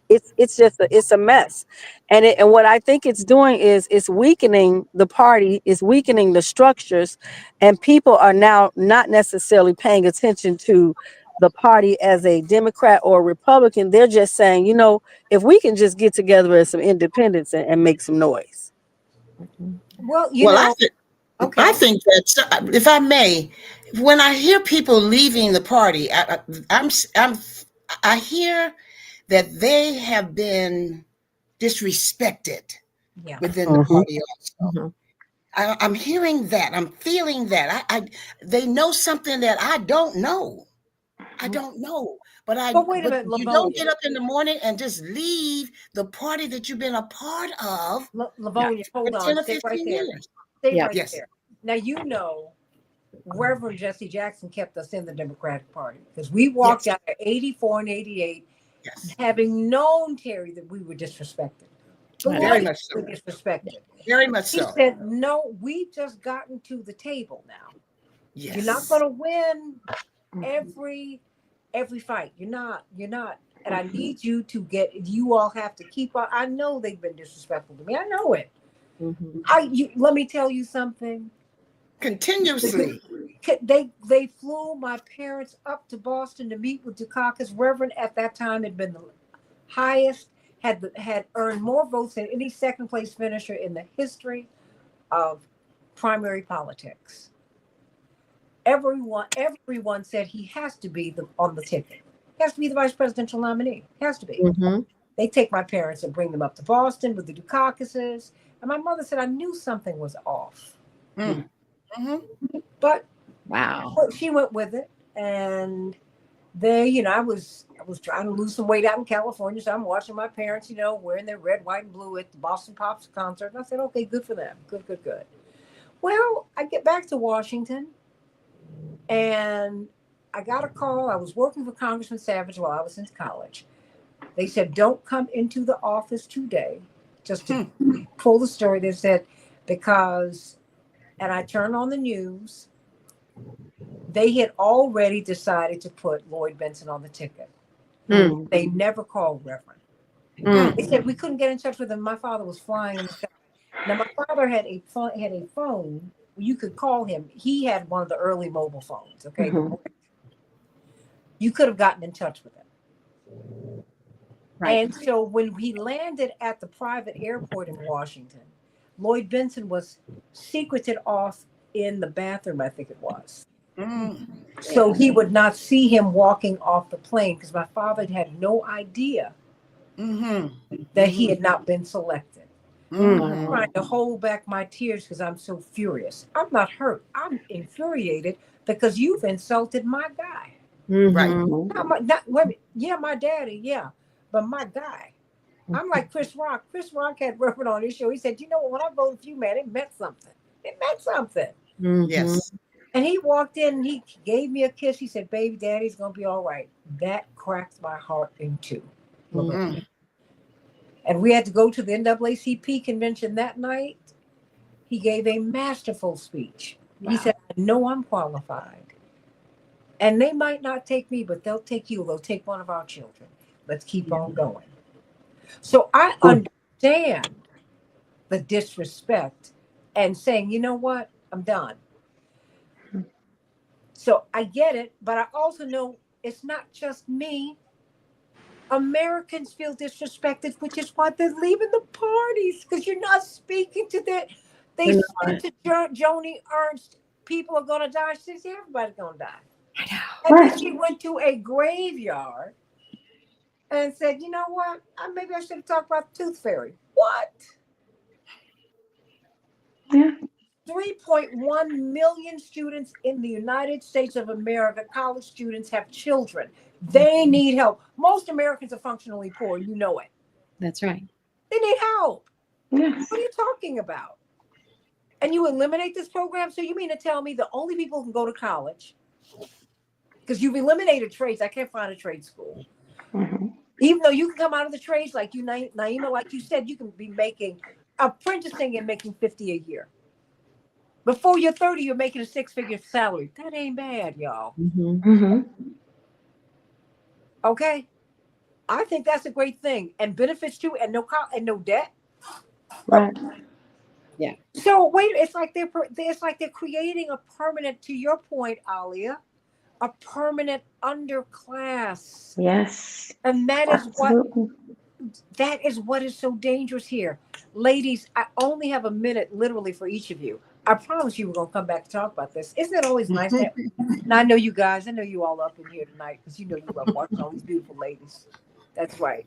It's just it's a mess, and what I think it's doing is it's weakening the party, it's weakening the structures, and people are now not necessarily paying attention to the party as a Democrat or a Republican. They're just saying, if we can just get together as some independents and make some noise. Well, Well, okay. I think that, if I may, when I hear people leaving the party, I hear that they have been disrespected within the party also. I'm hearing that. I'm feeling that. They know something that I don't know. I don't know. But wait a minute, you don't get up in the morning and just leave the party that you've been a part of Livonia, hold for on. 10 or Stay 15 right there. years. Stay Yeah. right Yes. there. Now, Reverend Jesse Jackson kept us in the Democratic Party because we walked out at 84 and 88, having known, Terry, that we were disrespected. Very much so. Disrespected. Very much He so. said, no, we've just gotten to the table now. Yes. You're not going to win every fight. You're not. And I need you to you all have to keep on. I know they've been disrespectful to me. I know it. Let me tell you something. Continuously. They flew my parents up to Boston to meet with Dukakis. Reverend at that time had been the highest, had earned more votes than any second place finisher in the history of primary politics. Everyone said he has to be on the ticket. He has to be the vice presidential nominee. He has to be. they take my parents and bring them up to Boston with the Dukakis's. And my mother said, I knew something was off. But Wow. she went with it. And they, you know, I was trying to lose some weight out in California. So I'm watching my parents, you know, wearing their red, white, and blue at the Boston Pops concert. And I said, okay, good for them. Good. Well, I get back to Washington and I got a call. I was working for Congressman Savage while I was in college. They said, don't come into the office today. Just to pull the story, they said, because, and I turned on the news, they had already decided to put Lloyd Benson on the ticket. They never called Reverend. They said we couldn't get in touch with him. My father was flying in the sky. Now, my father had a phone. You could call him. He had one of the early mobile phones. Okay. You could have gotten in touch with him. Right. And so when he landed at the private airport in Washington, Lloyd Benson was secreted off in the bathroom, I think it was. So he would not see him walking off the plane because my father had no idea that he had not been selected. I'm trying to hold back my tears because I'm so furious. I'm not hurt. I'm infuriated because you've insulted my guy. Right. My daddy, yeah, but my guy. I'm like Chris Rock. Chris Rock had Reverend on his show. He said, you know what, when I voted for you, man, it meant something. It meant something. Yes. And he walked in and he gave me a kiss. He said, baby, daddy's going to be all right. That cracked my heart in two. And we had to go to the NAACP convention that night. He gave a masterful speech. Wow. He said, I know I'm qualified. And they might not take me, but they'll take you. They'll take one of our children. Let's keep on going. So I understand the disrespect and saying, you know what? I'm done. So I get it, but I also know it's not just me. Americans feel disrespected, which is why they're leaving the parties, because you're not speaking to them. They said to Joni Ernst, people are going to die. She says, everybody's going to die. I know. And then she went to a graveyard and said, you know what? Maybe I should have talked about the Tooth Fairy. What? Yeah. 3.1 million students in the United States of America, college students, have children. They need help. Most Americans are functionally poor. You know it. That's right. They need help. Yes. What are you talking about? And you eliminate this program? So you mean to tell me the only people who can go to college, because you've eliminated trades. I can't find a trade school. Even though you can come out of the trades like you, Naima, like you said, you can be making apprenticing and making $50 a year. Before you're 30, you're making a 6-figure salary. That ain't bad, y'all. Okay, I think that's a great thing, and benefits too, and no debt. Right. Yeah. So wait, it's like they're creating a permanent. To your point, Alia, a permanent underclass. Yes. And that Absolutely. is what is so dangerous here, ladies. I only have a minute, literally, for each of you. I promise you we're going to come back to talk about this. Isn't it always nice? And I know you guys, I know you all up in here tonight because you know you love watching all these beautiful ladies. That's right.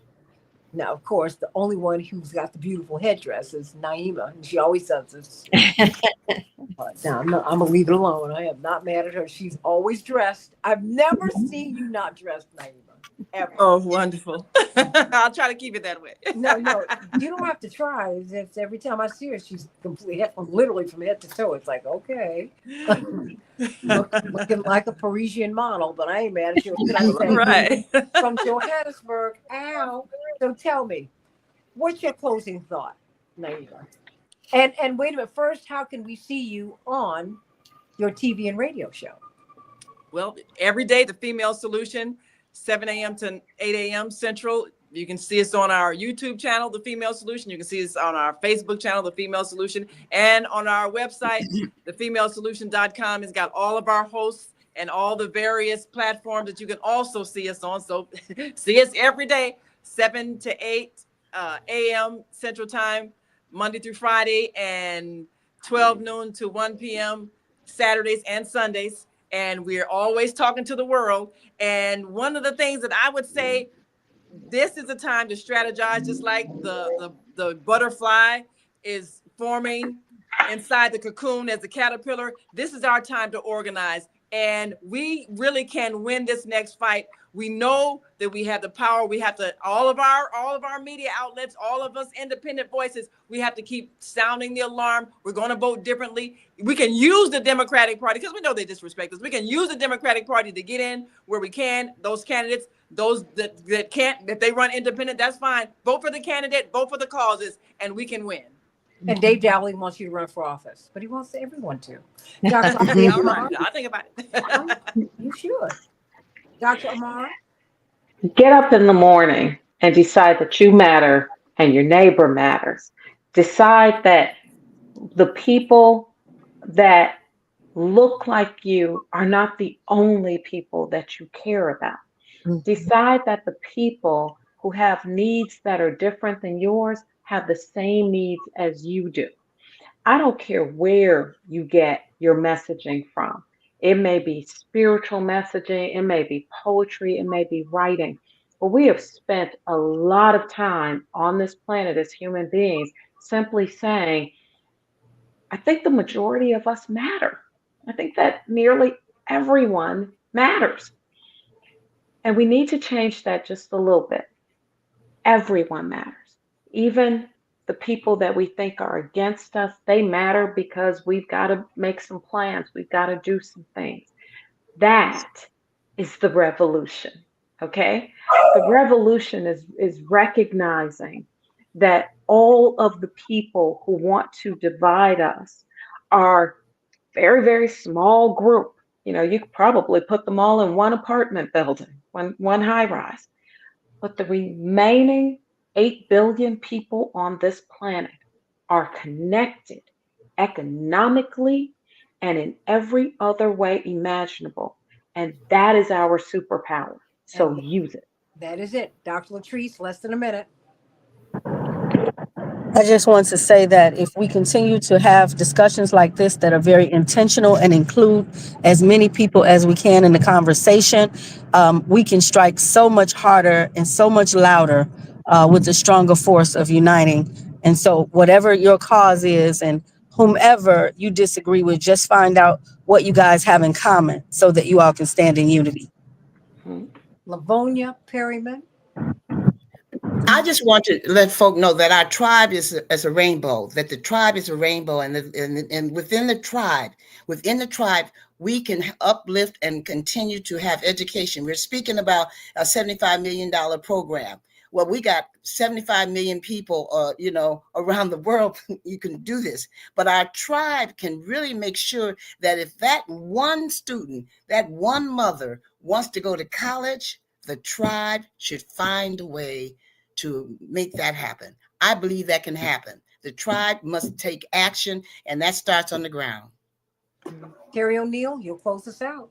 Now, of course, the only one who's got the beautiful headdress is Naima, and she always does this. Now, I'm going to leave it alone. I am not mad at her. She's always dressed. I've never seen you not dressed, Naima. Ever. Oh, wonderful. I'll try to keep it that way. No, you don't have to try. It's every time I see her, she's completely, literally from head to toe. It's like, okay. Looking like a Parisian model, but I ain't mad at you. Right. From Johannesburg. Ow. So tell me, what's your closing thought, Naima? And wait a minute. First, how can we see you on your TV and radio show? Well, every day, The Female Solution, 7 a.m. to 8 a.m. Central. You can see us on our YouTube channel, The Female Solution. You can see us on our Facebook channel, The Female Solution, and on our website, thefemalesolution.com. It's got all of our hosts and all the various platforms that you can also see us on. So see us every day, 7 to 8 a.m. Central Time, Monday through Friday, and 12 noon to 1 p.m. Saturdays and Sundays. And we're always talking to the world. And one of the things that I would say, this is a time to strategize, just like the butterfly is forming inside the cocoon as a caterpillar. This is our time to organize, and we really can win this next fight. We know that we have the power. We have to, all of our media outlets, all of us independent voices, we have to keep sounding the alarm. We're going to vote differently. We can use the Democratic Party, because we know they disrespect us. We can use the Democratic Party to get in where we can. Those candidates, those that can't, if they run independent, that's fine. Vote for the candidate, vote for the causes, and we can win. And Dave Dowling wants you to run for office, but he wants everyone to. Dr. All Amar, right, I'll think about it. you should. Dr. Amar? Get up in the morning and decide that you matter and your neighbor matters. Decide that the people that look like you are not the only people that you care about. Decide that the people who have needs that are different than yours have the same needs as you do. I don't care where you get your messaging from. It may be spiritual messaging, it may be poetry, it may be writing. But we have spent a lot of time on this planet as human beings simply saying, I think the majority of us matter. I think that nearly everyone matters. And we need to change that just a little bit. Everyone matters. Even the people that we think are against us, they matter because we've got to make some plans. We've got to do some things. That is the revolution, okay? The revolution is recognizing that all of the people who want to divide us are very, very small group. You know, you could probably put them all in one apartment building, one high rise. But the remaining 8 billion people on this planet are connected economically and in every other way imaginable. And that is our superpower. So use it. That is it. Dr. Latrice, less than a minute. I just want to say that if we continue to have discussions like this that are very intentional and include as many people as we can in the conversation, we can strike so much harder and so much louder with the stronger force of uniting. And so whatever your cause is and whomever you disagree with, just find out what you guys have in common so that you all can stand in unity. Lavonia Perryman. I just want to let folk know that our tribe is a rainbow, that the tribe is a rainbow, and within the tribe, we can uplift and continue to have education. We're speaking about a $75 million program. Well, we got 75 million people, around the world. You can do this, but our tribe can really make sure that if that one student, that one mother wants to go to college, the tribe should find a way to make that happen. I believe that can happen. The tribe must take action, and that starts on the ground. Terry O'Neill, you'll close us out.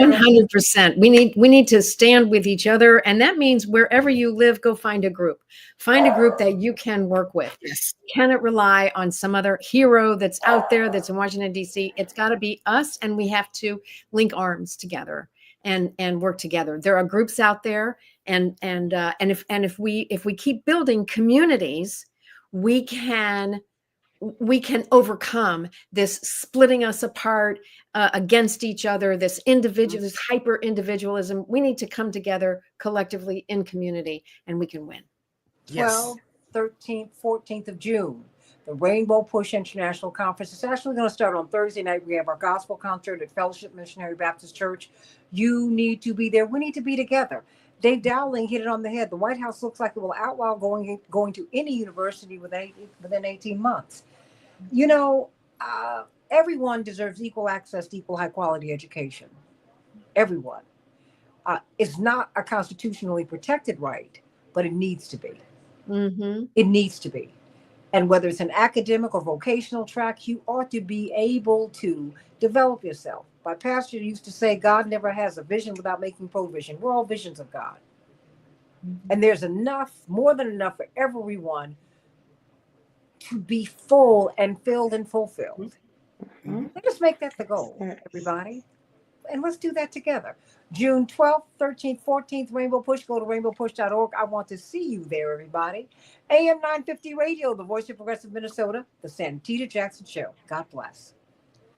100%. We need to stand with each other. And that means wherever you live, go find a group. Find a group that you can work with. Yes. Cannot rely on some other hero that's out there that's in Washington, D.C. It's got to be us, and we have to link arms together and work together. There are groups out there, and if we keep building communities, we can overcome this splitting us apart against each other, this hyper individualism. We need to come together collectively in community, and we can win. 12th, 13th, 14th of June. The Rainbow Push International Conference is actually going to start on Thursday night. We have our gospel concert at Fellowship Missionary Baptist Church. You need to be there. We need to be together. Dave Dowling hit it on the head. The White House looks like it will outlaw going to any university within 18 months. Everyone deserves equal access to equal high quality education. Everyone. It's not a constitutionally protected right, but it needs to be. Mm-hmm. It needs to be. And whether it's an academic or vocational track, you ought to be able to develop yourself. My pastor used to say, God never has a vision without making provision. We're all visions of God. Mm-hmm. And there's enough, more than enough for everyone to be full and filled and fulfilled. Mm-hmm. Let's just make that the goal, everybody. and let's do that together. June 12th, 13th, 14th, Rainbow Push. Go to rainbowpush.org. I want to see you there, everybody. AM 950 Radio, the voice of progressive Minnesota, the Santita Jackson Show. God bless.